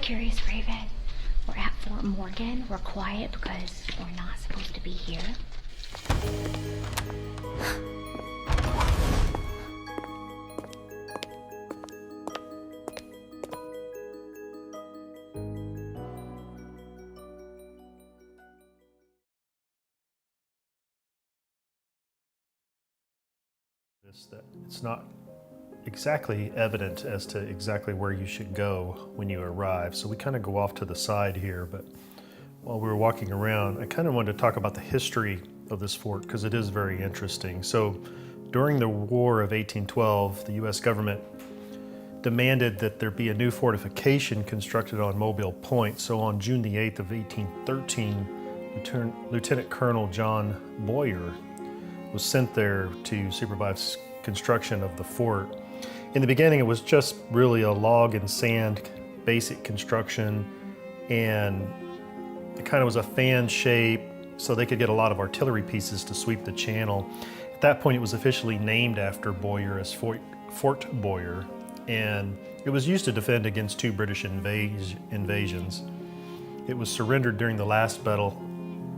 Curious Raven. We're at Fort Morgan. We're quiet because we're not supposed to be here. That it's not exactly evident as to exactly where you should go when you arrive. So we kind of go off to the side here, but while we were walking around, I kind of wanted to talk about the history of this fort because it is very interesting. So during the War of 1812, the US government demanded that there be a new fortification constructed on Mobile Point. So on June the 8th of 1813, Lieutenant Colonel John Boyer was sent there to supervise construction of the fort. In the beginning, it was just really a log and sand basic construction, and it kind of was a fan shape so they could get a lot of artillery pieces to sweep the channel. At that point, it was officially named after Boyer as Fort Boyer, and it was used to defend against two British invasions. It was surrendered during the last battle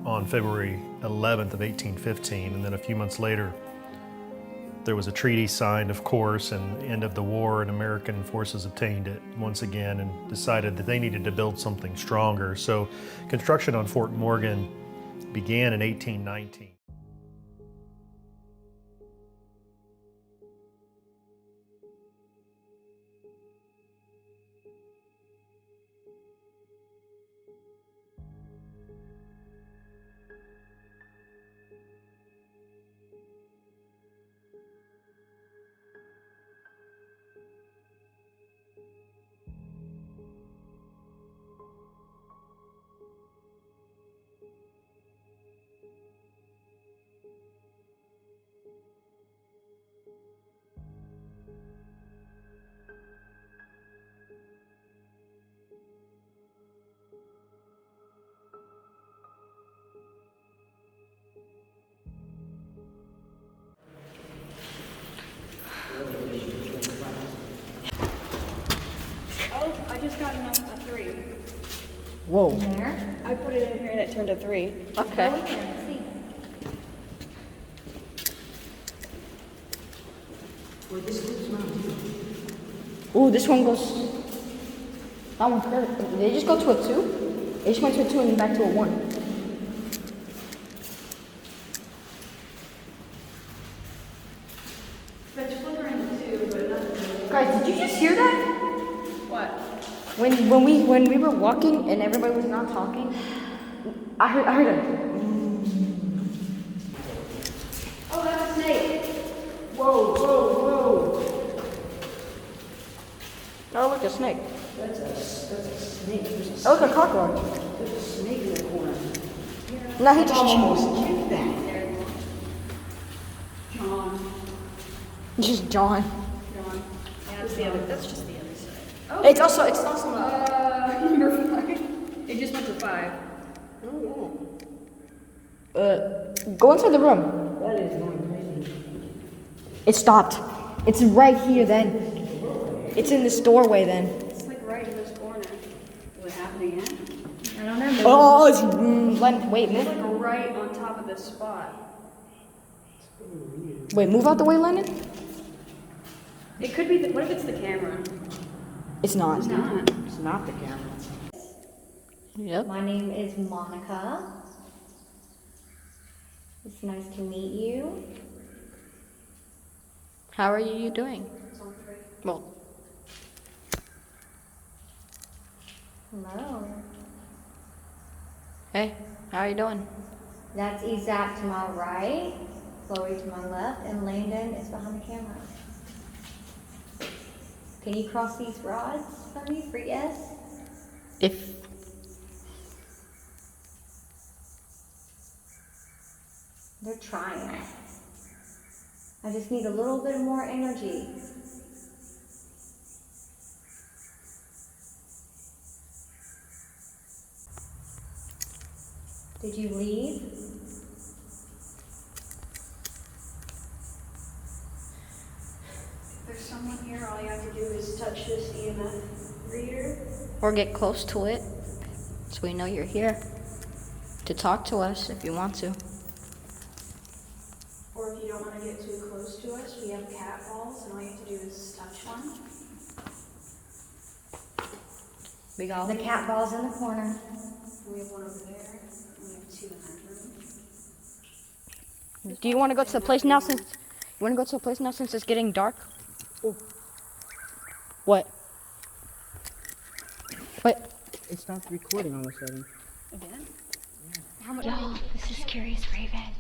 on February 11th of 1815, and then a few months later, there was a treaty signed, of course, and end of the war, and American forces obtained it once again and decided that they needed to build something stronger. So construction on Fort Morgan began in 1819. Oh, I just got a 3. Whoa. There? I put it in here and it turned a 3. Okay. Go in there and see. Ooh, this one goes. That one's perfect. Did they just go to a 2? They just went to a 2 and then back to a 1. It's flickering 2, but nothing. Guys, did you just hear that? What? When we were walking and everybody was not talking, I heard a. Oh, that's a snake. Whoa, whoa, whoa. Oh, look, a snake. That's a snake. There's Oh, look, a cockroach. a snake in the corner. No, he just. Almost kicked that. John. Just John. Yeah, that's the other. That's just the other side. Oh. It's also Number 5. It just went to 5. Go inside the room. That is going crazy. It stopped. It's right here then. It's in this doorway then. It's like right in this corner. Is it happening again? I don't know. Oh, it's wait, It's move. like right on top of this spot. Wait, move out the way, Landen. It could be. What if it's the camera? It's not. It's not. It's not the camera. Yep. My name is Monica. It's nice to meet you. How are you doing? It's on 3. Well, Hello. hey, how are you doing? That's Issac to my right, Chloe to my left, and Landen is behind the camera. Can you cross these rods for me for yes? If They're trying. I just need a little bit more energy. Did you leave? There's someone here. All you have to do is touch this EMF reader, or get close to it so we know you're here to talk to us if you want to. Or if you don't want to get too close to us, we have cat balls, and all you have to do is touch one. We got The cat ball's in the corner. And we have one over there. And we have two in that room. Do you want to go to the place now since it's getting dark? Oh. What? What? It stopped recording all of a sudden. Again? Yo, this is Curious Raven.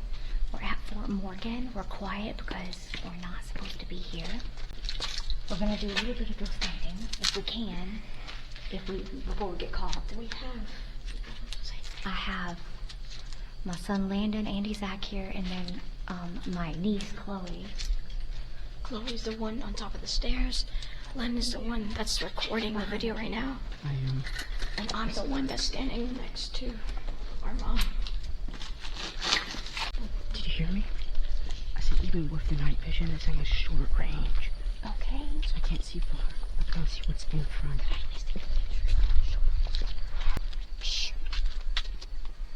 We're at Fort Morgan. We're quiet because we're not supposed to be here. We're gonna do a little bit of ghost hunting if we can. Before we get caught. I have my son Landen and Issac here, and then my niece Chole. Chloe's the one on top of the stairs. Landen's the one that's recording the video right now. I am. And I'm the one that's standing next to our mom. Did you hear me? I said even with the night vision, this thing is short range. Okay. So I can't see far. I can't see what's in front. Shh.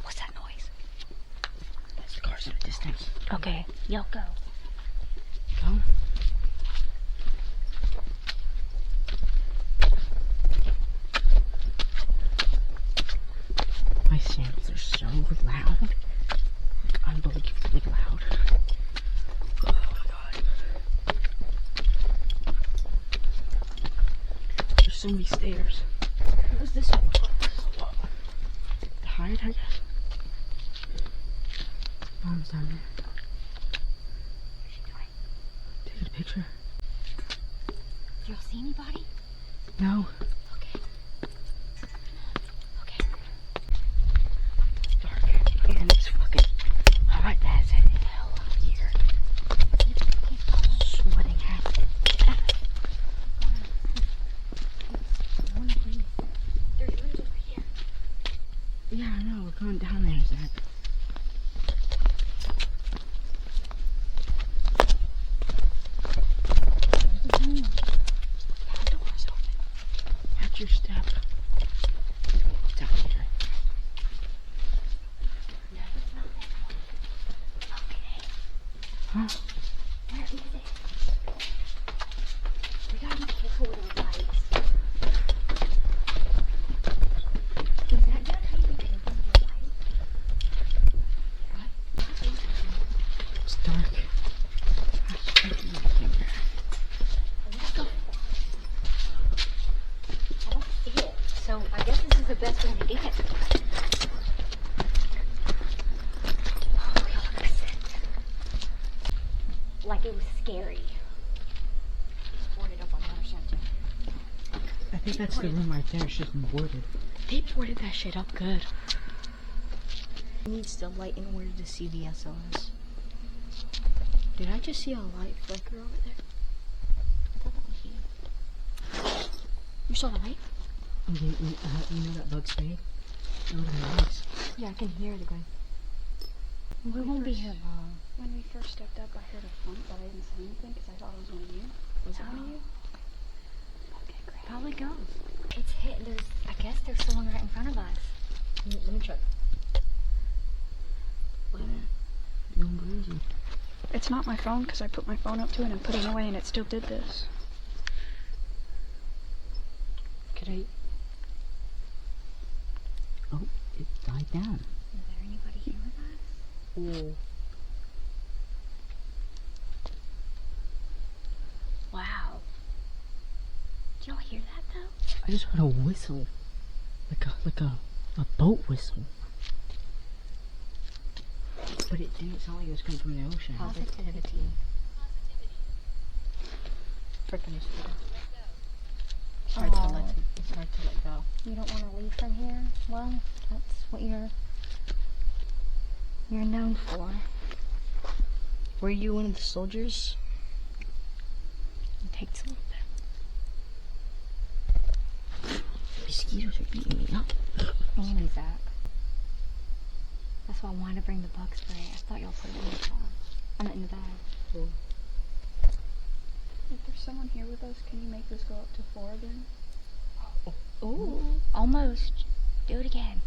What's that noise? That's the cars in the distance. Okay, yo, go. Go. My samples are so loud. Unbelievably loud. Oh my god. There's so many stairs. What was this one? The height, I guess. Mom's down there. Take a picture. Do y'all see anybody? No. Okay. It's dark. And it's fucking hot as hell out here. Sweating half. There's rooms over here. Yeah, I know. We're going down there, Zach. That door's open. Watch your step. It's out here. Okay. Huh? Where is it? We gotta be careful with our lights. Is that good? How do you be careful with your lights? What? It's dark. Let's Let's go. I don't see it. So I guess this is the best one to get. Oh, okay, look at this. Like it was scary. It's boarded up on the other side too. I think that's the room right there. It's just boarded. They boarded that shit up good. It needs the light in order to see the SOS. Did I just see a light flicker over there? I thought that was you. You saw the light? You know that bug spray? Oh, nice. Yeah, I can hear the guy. We won't be here long. When we first stepped up, I heard a thump, but I didn't say anything because I thought it was one of you. Was it one of you? Okay, great. Probably goes. It's hit. I guess there's someone right in front of us. Let me check. No crazy. It's not my phone because I put my phone up to it and put it away and it still did this. Could I? Oh, it died down. Is there anybody here with us? Oh. Wow. Did y'all hear that though? I just heard a whistle. Like a boat whistle. But it didn't sound like it was coming from the ocean. Positivity. Freaking mosquito. It's hard to let go. You don't want to leave from here? Well, that's what you're known for. Were you one of the soldiers? It takes a little bit. Mosquitoes are beating me up. And Issac. That's why I wanted to bring the bug spray. I thought y'all put it in the car. I'm in the bag. If there's someone here with us, can you make this go up to 4 again? Ooh, almost. Do it again.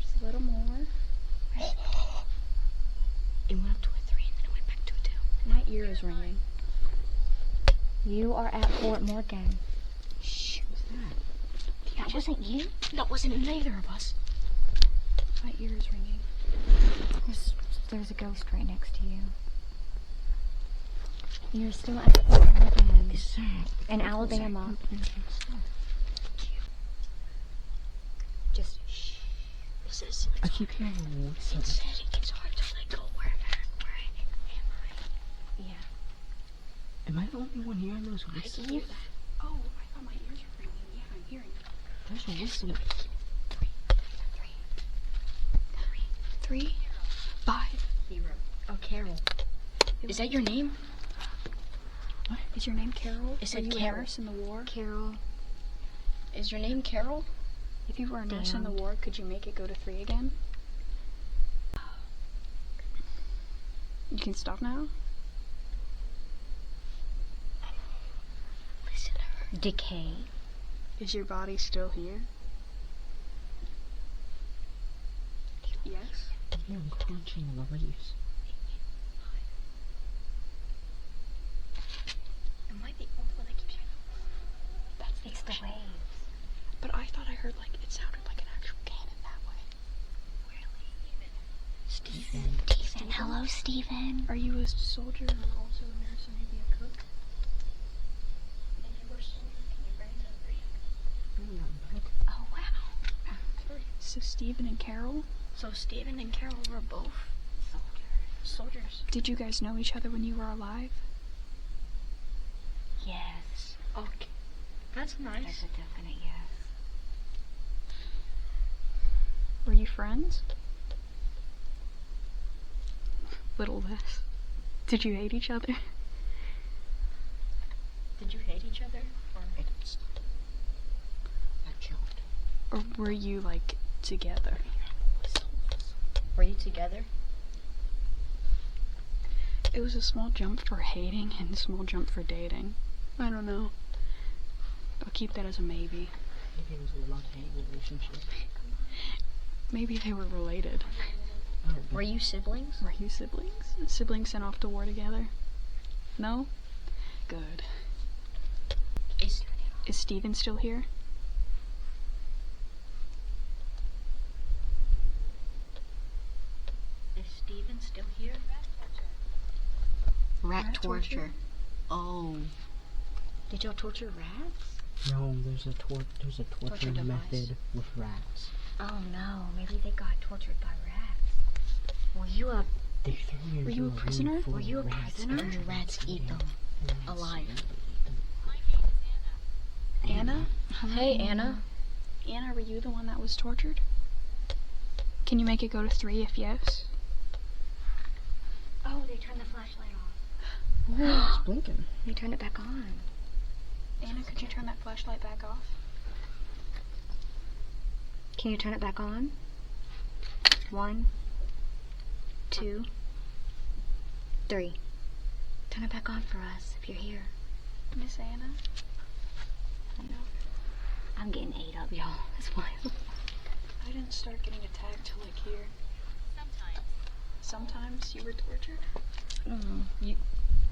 Just a little more. It went up to a 3 and then it went back to a 2. My ear is ringing. You are at Fort Morgan. Shh, what's that? That wasn't you? That wasn't neither of us. My ear is ringing. There's a ghost right next to you. You're still at Fort Morgan in Alabama. Just shh. I keep hearing voices. It said it gets hard to let go. Where am I? Yeah. Am I the only one hearing those whistles? Oh, I thought my ears were ringing. Yeah, I'm hearing it. There's a whistle. 3, 5. 0. Oh, Carol. Is that your name? What? Is your name Carol? It said Were you a Carol. nurse in the war? Carol. Is your name Carol? If you were a nurse in the Damned. war, could you make it go to 3 again? You can stop now? Listen to her. Decay. Is your body still here? Yes. I hear him crunching in the leaves. Am I the only one that keeps hearing It's the waves. But I thought I heard like it sounded like an actual cannon that way. Stephen? Steven. Hello, Steven. Are you a soldier and also a nurse and maybe a cook? If you were a soldier, can you bring them for you? Oh, wow. So Stephen and Carol, So Stephen and Carol were both soldiers. did you guys know each other when you were alive? Yes. Okay. That's That's nice. a definite yes. Were you friends? Little less. Did you hate each other? Did you hate each other? Or that jumped. Or were you like together? Were you together? It was a small jump for hating and a small jump for dating. I don't know. I'll keep that as a maybe. Maybe it was a love-hate relationship. Maybe they were related. Oh, were you siblings? Were you siblings? Siblings sent off to war together? No? Good. Is Is Steven still here? Stephen still here? Rat Rat torture? torture. Oh. Did y'all torture rats? No, there's a torture device. method with rats. Oh no, maybe they got tortured by rats. Were you a They throw you Were you into a room prisoner? full Were of you a rats prisoner? and And the rats eat them rats alive. eat them. Anna? Hey, Anna. Anna, were you the one that was tortured? Can you make it go to 3 if yes? Oh, they turned the flashlight off. Oh, it's blinking. They turned it back on. Anna, could you turn that flashlight back off? Can you turn it back on? 1, 2, 3. Turn it back on for us if you're here. Miss Anna? I'm getting ate up, y'all. That's why. I didn't start getting attacked till like here. Sometimes you were tortured?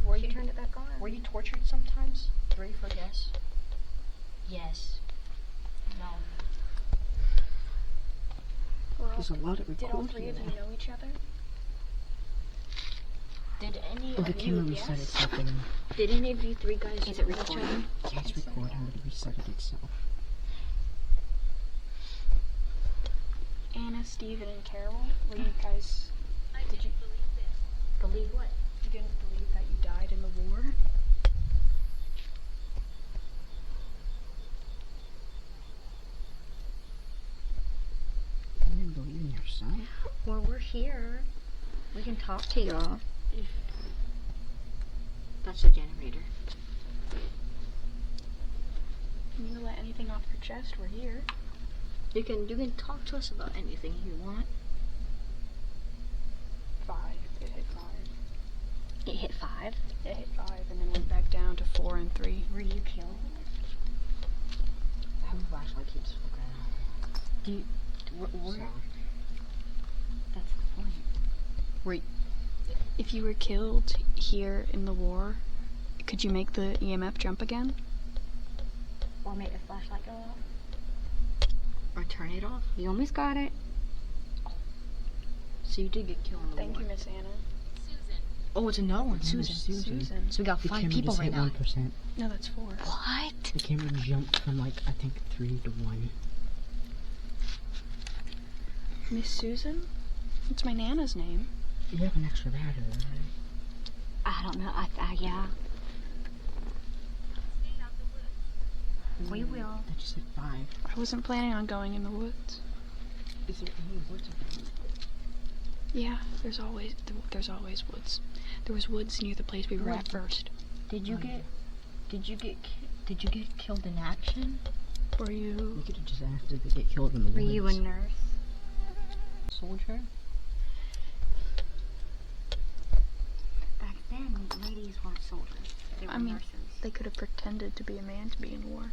Were You you turned it back on. Were you tortured sometimes? 3 for yes. Yes. No. There's a lot of Did all 3 recording of you there. know each other? Did any Oh, the of camera you reset yes? itself again. Did any of you 3 guys Is it know each recording? other? Yeah, it's recording, but it reset itself. Anna, Steven, and Carol? Were you guys... Did you... Believe what? You didn't believe that you died in the war? You didn't believe in yourself? Well, we're here. We can talk to y'all. That's the generator. Can you let anything off your chest? We're here. You can talk to us about anything you want. 5. It hit 5. It hit 5. It hit 5 and then went back down to 4 and 3. Were you killed? My flashlight keeps flickering. Do you... Where? So, That's the point. Wait, if you were killed here in the war, could you make the EMF jump again? Or make the flashlight go off? Or turn it off. You almost got it. So you did get killed in the Thank war. you, Miss Anna. Oh, it's another one. that was Susan. Susan. So we got the 5 camera people just right hit now. 1%. No, that's 4. What? The camera jumped from like, I think 3 to 1. Miss Susan? It's my Nana's name. You have an extra battery, right? I don't know. Yeah. We will. That just hit 5. I wasn't planning on going in the woods. Is there any woods around? Yeah, there's always woods. There was woods near the place we were at first. Did you get killed in action? Were you? You could have just asked if they get killed in the Were woods. you a nurse? Soldier? Back then, ladies weren't soldiers. They were I mean, nurses. they could have pretended to be a man to be in war.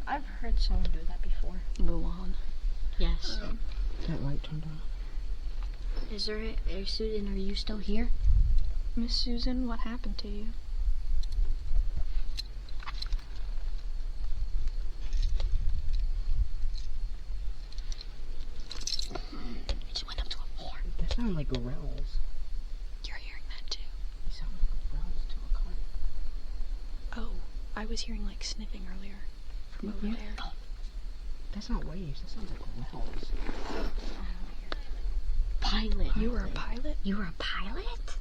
I've heard someone do that before. Mulan. Yes. That light turned off. Susan, are you still here? Miss Susan, what happened to you? She went up to a floor. That sounded like growls. You're hearing that too. It sounded like growls to a cart. Oh, I was hearing like sniffing earlier from over there. That's not waves. That sounds like growls. Pilot. You were a pilot? You were a pilot?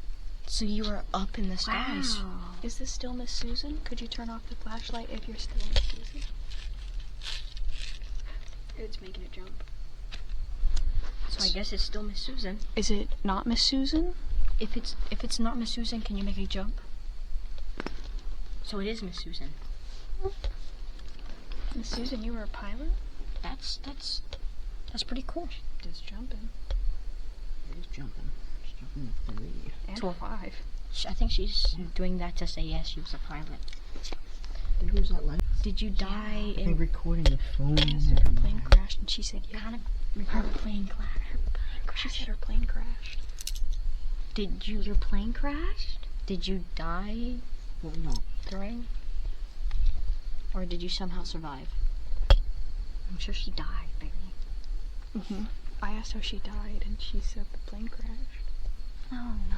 So you were up in the skies. Wow. Is this still Miss Susan? Could you turn off the flashlight if you're still Miss Susan? It's making it jump. So I guess it's still Miss Susan. Is it not Miss Susan? If it's not Miss Susan, can you make a jump? So it is Miss Susan. Miss Susan, you were a pilot? That's pretty cool. Just jumping. It is jumping. It's jumping to 3. And To a 5. I think she's doing that to say yes, she was a pilot. Did you lose that light? Did you die They're in recording the phone. I asked her if her plane crashed, and she said yeah. kind of her plane crash? She said her plane crashed. Did your plane crashed? Did you die Well, no. during? Or did you somehow survive? I'm sure she died, baby. Mm-hmm. I asked how she died, and she said the plane crashed. Oh no.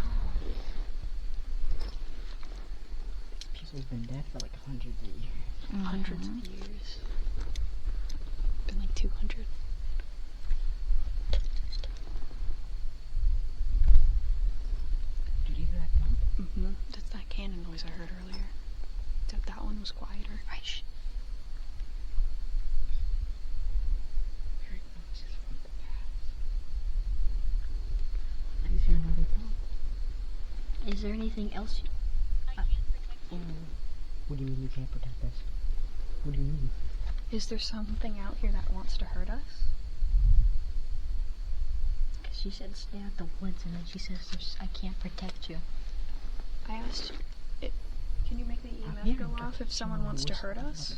She's been dead for like hundreds of years. Hundreds of years. Been like 200. Did you hear that bump? Mm-hmm. That's that cannon noise I heard earlier. Except that one was quieter. Right. Shh. I just hear another bump. Is there anything else? What do you mean you can't protect us? What do you mean? Is there something out here that wants to hurt us? Because she said stay out the woods, and then she says I can't protect you. I asked, can you make the EMF Yeah, go off if someone wants to hurt us?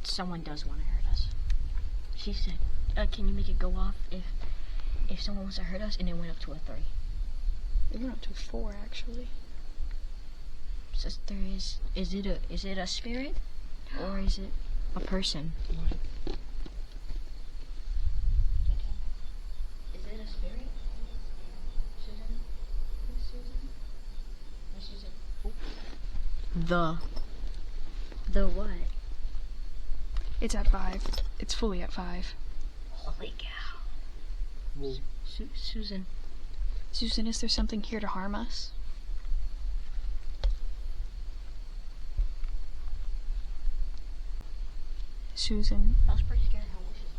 Someone does want to hurt us. She said, can you make it go off if someone wants to hurt us? And it went up to a 3. It went up to 4, actually. Says there is it a spirit or is it a person? Is it a spirit? Susan? Miss Susan? Miss Susan? The what? It's at 5. It's fully at 5. Holy cow. Well, Susan. Susan, is there something here to harm us? Susan, I was pretty scared how she was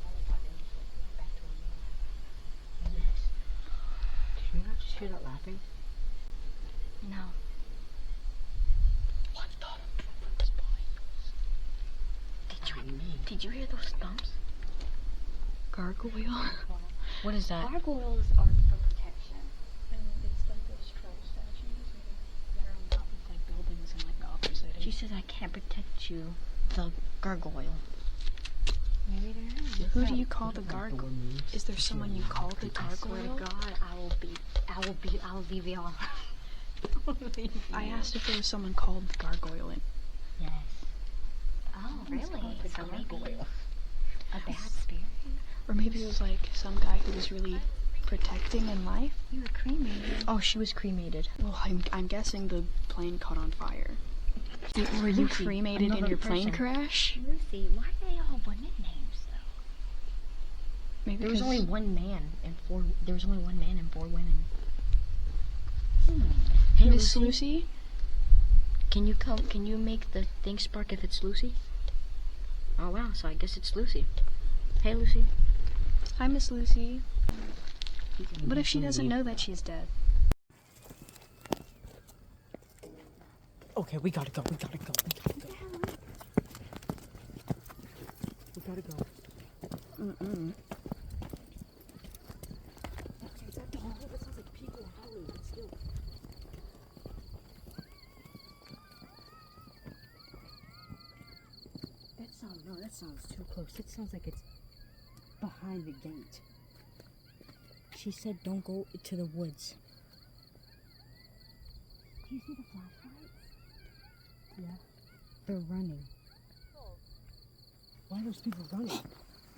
back to her. Yes. did you not just hear that laughing? No. what the was Did you hear those thumps? gargoyle? What is that? Gargoyles are for protection. It's like those troll statues that are on top of like buildings and like the opposite. She says I can't protect you, the gargoyle. Maybe there is. Who do you call the gargoyle? Is there someone you call the I swear to gargoyle? God, I'll leave y'all. I asked if there was someone called the gargoyle. Yes. Oh, really? So maybe a bad spirit? Or maybe it was like some guy who was really protecting in life. You were cremated. Oh, she was cremated. Well, I'm guessing the plane caught on fire. Were you Lucy, cremated in another your plane person. crash? Lucy, why do they all want nicknames though? Maybe There was because- only one man and four. There was only one man and four women. Hey, Miss Lucy? Can you come? Can you make the thing spark if it's Lucy? Oh wow! So I guess it's Lucy. Hey, Lucy. Hi, Miss Lucy. What if she doesn't know that she's dead? Okay, we gotta go. We gotta go. We gotta go. We gotta go. Mm-mm. Is that the hall? That sounds like people howling, but still. That sounds too close. It sounds like it's behind the gate. She said, "Don't go to the woods." Do you see the flashlights? Yeah. They're running. Why are those people running?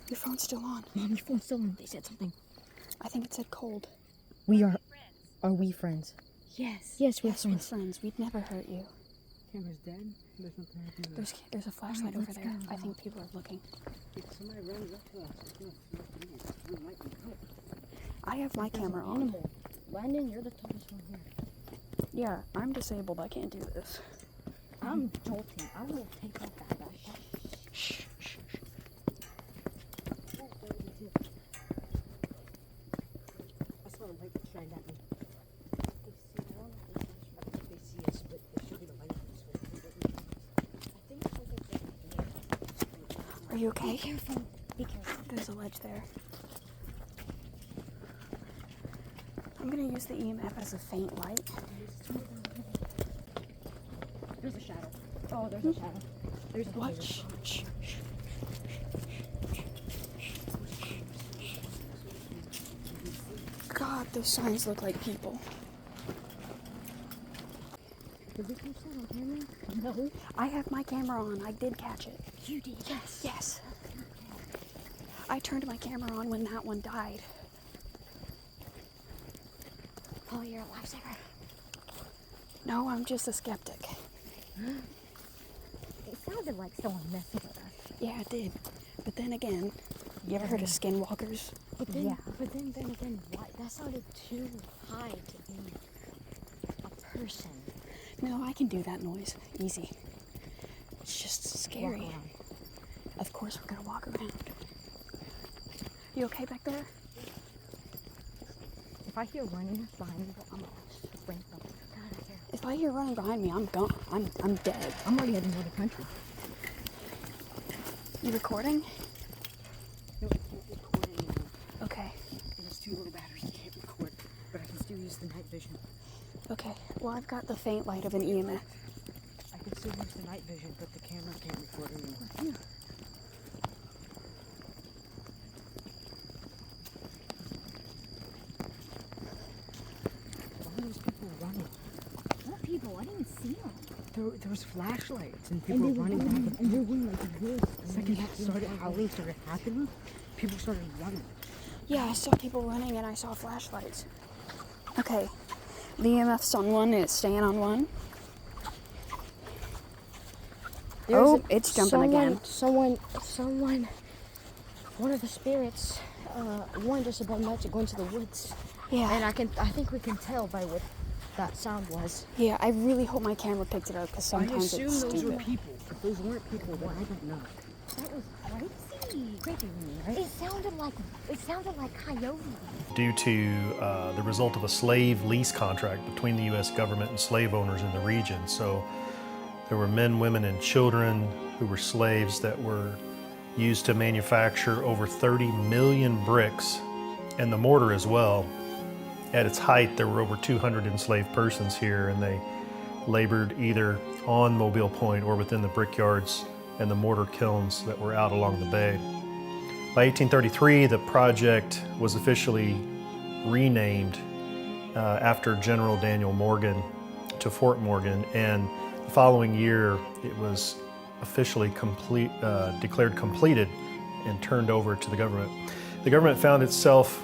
Your phone's still on. Mom, your phone's still on. They said something. I think it said cold. We are. Are we friends? Yes. Yes, we're Yes, we're friends. friends. We'd never hurt you. Camera's dead. There's nothing I can do. There's a flashlight over let's there. go. I think people are looking. If somebody runs up to us, it's gonna leave. We might be cut. I have my camera on. Animal. Landen, you're the tallest one here. Yeah, I'm disabled. I can't do this. I'm jolting. I will take off that backpack. Shh, shh. I saw a light shine at me. They see us, but there should be the light on this way. I think something's Are you okay? Be careful. Be careful. There's a ledge there. I'm gonna use the EMF as a faint light. There's a shadow. Oh, there's a shadow. There's a What? Shh, shh, shh. God, those signs look like people. Did we catch that on camera? No. I have my camera on. I did catch it. You did. Yes. Yes. I turned my camera on when that one died. Oh, you're a lifesaver. No, I'm just a skeptic. It sounded like someone messing with us. Yeah, it did. But then again, you ever heard of skinwalkers? But then, Yeah. but then again, why? That sounded too high to be a person. No, I can do that noise. Easy. It's just scary. Walk around. Of course we're gonna walk around. You okay back there? If I hear running behind me, I'm gonna sprint them. God, I hear. If I hear running behind me, I'm gone. I'm dead. I'm already heading to the country. You recording? No, I can't record anymore. Okay. It has 2 little batteries. I can't record, but I can still use the night vision. Okay. Well, I've got the faint light of an EMF. I can still use the night vision, but the camera can't record anymore. Why are those people running? What people? I didn't see them. There was flashlights and people were running back. And they're going like this. The second that started howling started happening, people started running. Yeah, I saw people running and I saw flashlights. Okay. The EMF's on 1 and it's staying on 1. Oh, it's jumping again. Someone, one of the spirits warned us about not to go into the woods. Yeah. And I think we can tell by what that sound was. Yeah, I really hope my camera picked it up because I sometimes assume it's those stupid. were people. If those weren't people, then I don't know. That was crazy. Creepy, right? It sounded like coyotes. Due to the result of a slave lease contract between the U.S. government and slave owners in the region. So there were men, women, and children who were slaves that were used to manufacture over 30 million bricks, and the mortar as well. At its height, there were over 200 enslaved persons here, and they labored either on Mobile Point or within the brickyards and the mortar kilns that were out along the bay. By 1833, the project was officially renamed after General Daniel Morgan to Fort Morgan, and the following year it was officially declared completed and turned over to the government. The government found itself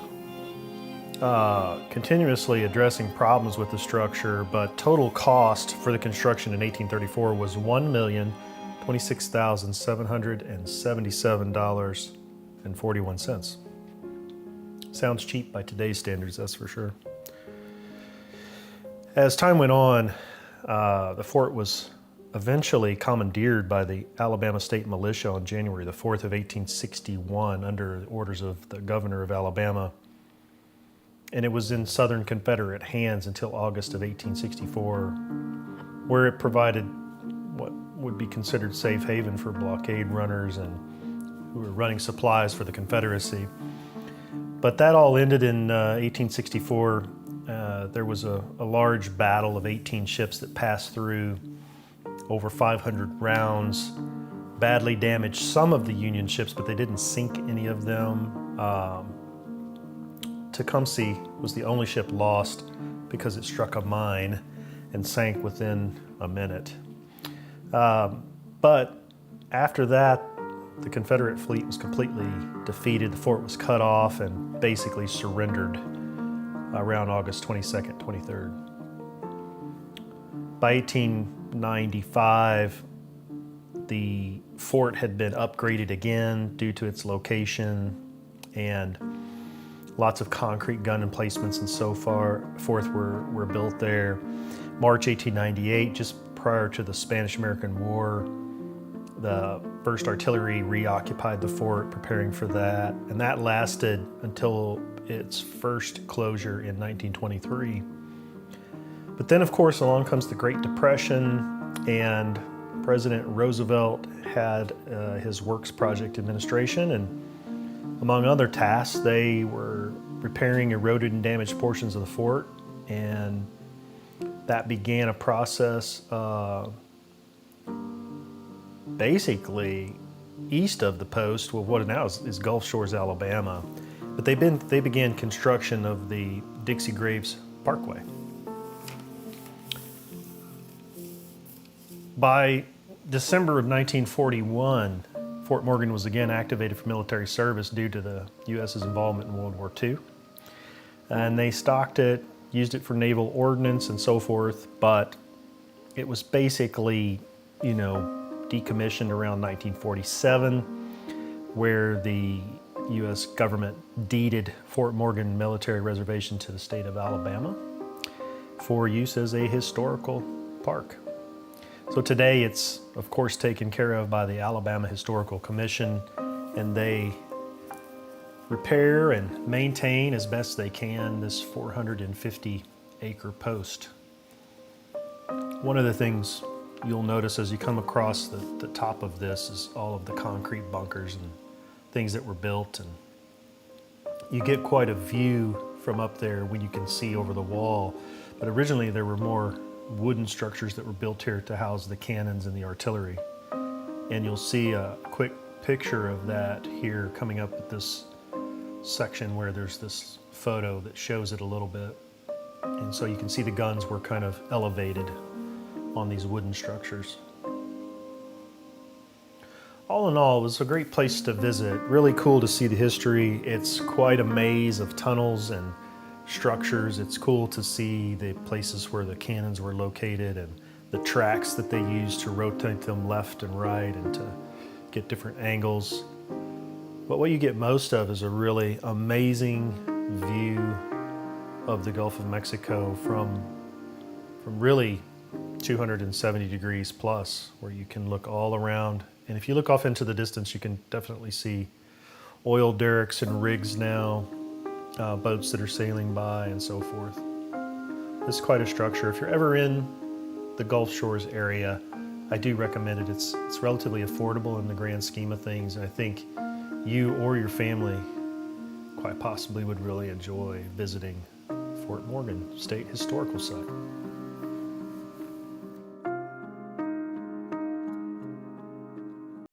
continuously addressing problems with the structure, but total cost for the construction in 1834 was $1,026,777.41. Sounds cheap by today's standards, that's for sure. As time went on, the fort was eventually commandeered by the Alabama State Militia on January the 4th of 1861 under the orders of the governor of Alabama. And it was in Southern Confederate hands until August of 1864, where it provided what would be considered safe haven for blockade runners and who were running supplies for the Confederacy. But that all ended in 1864. There was a large battle of 18 ships that passed through. Over 500 rounds badly damaged some of the Union ships, but they didn't sink any of them. Tecumseh was the only ship lost because it struck a mine and sank within a minute. But after that, the Confederate fleet was completely defeated. The fort was cut off and basically surrendered around August 22nd, 23rd. By 1895, the fort had been upgraded again due to its location, and lots of concrete gun emplacements and so forth were built there. March 1898, just prior to the Spanish-American War, the 1st Artillery reoccupied the fort, preparing for that, and that lasted until its first closure in 1923. But then, of course, along comes the Great Depression, and President Roosevelt had his Works Project Administration, and among other tasks, they were repairing eroded and damaged portions of the fort, and that began a process basically east of the post, well, what now is Gulf Shores, Alabama. But they began construction of the Dixie Graves Parkway. By December of 1941, Fort Morgan was again activated for military service due to the U.S.'s involvement in World War II. And they stocked it, used it for naval ordnance and so forth, but it was basically, decommissioned around 1947, where the U.S. government deeded Fort Morgan Military Reservation to the state of Alabama for use as a historical park. So today it's, of course, taken care of by the Alabama Historical Commission, and they repair and maintain as best they can this 450-acre post. One of the things you'll notice as you come across the top of this is all of the concrete bunkers and things that were built, and you get quite a view from up there when you can see over the wall. But originally there were more wooden structures that were built here to house the cannons and the artillery. And you'll see a quick picture of that here coming up at this section where there's this photo that shows it a little bit. And so you can see the guns were kind of elevated on these wooden structures. All in all, it was a great place to visit. Really cool to see the history. It's quite a maze of tunnels and structures. It's cool to see the places where the cannons were located and the tracks that they used to rotate them left and right and to get different angles. But what you get most of is a really amazing view of the Gulf of Mexico from really 270 degrees plus, where you can look all around. And if you look off into the distance, you can definitely see oil derricks and rigs now, boats that are sailing by and so forth. It's quite a structure. If you're ever in the Gulf Shores area, I do recommend it. It's relatively affordable in the grand scheme of things, and I think you or your family quite possibly would really enjoy visiting Fort Morgan State Historical Site.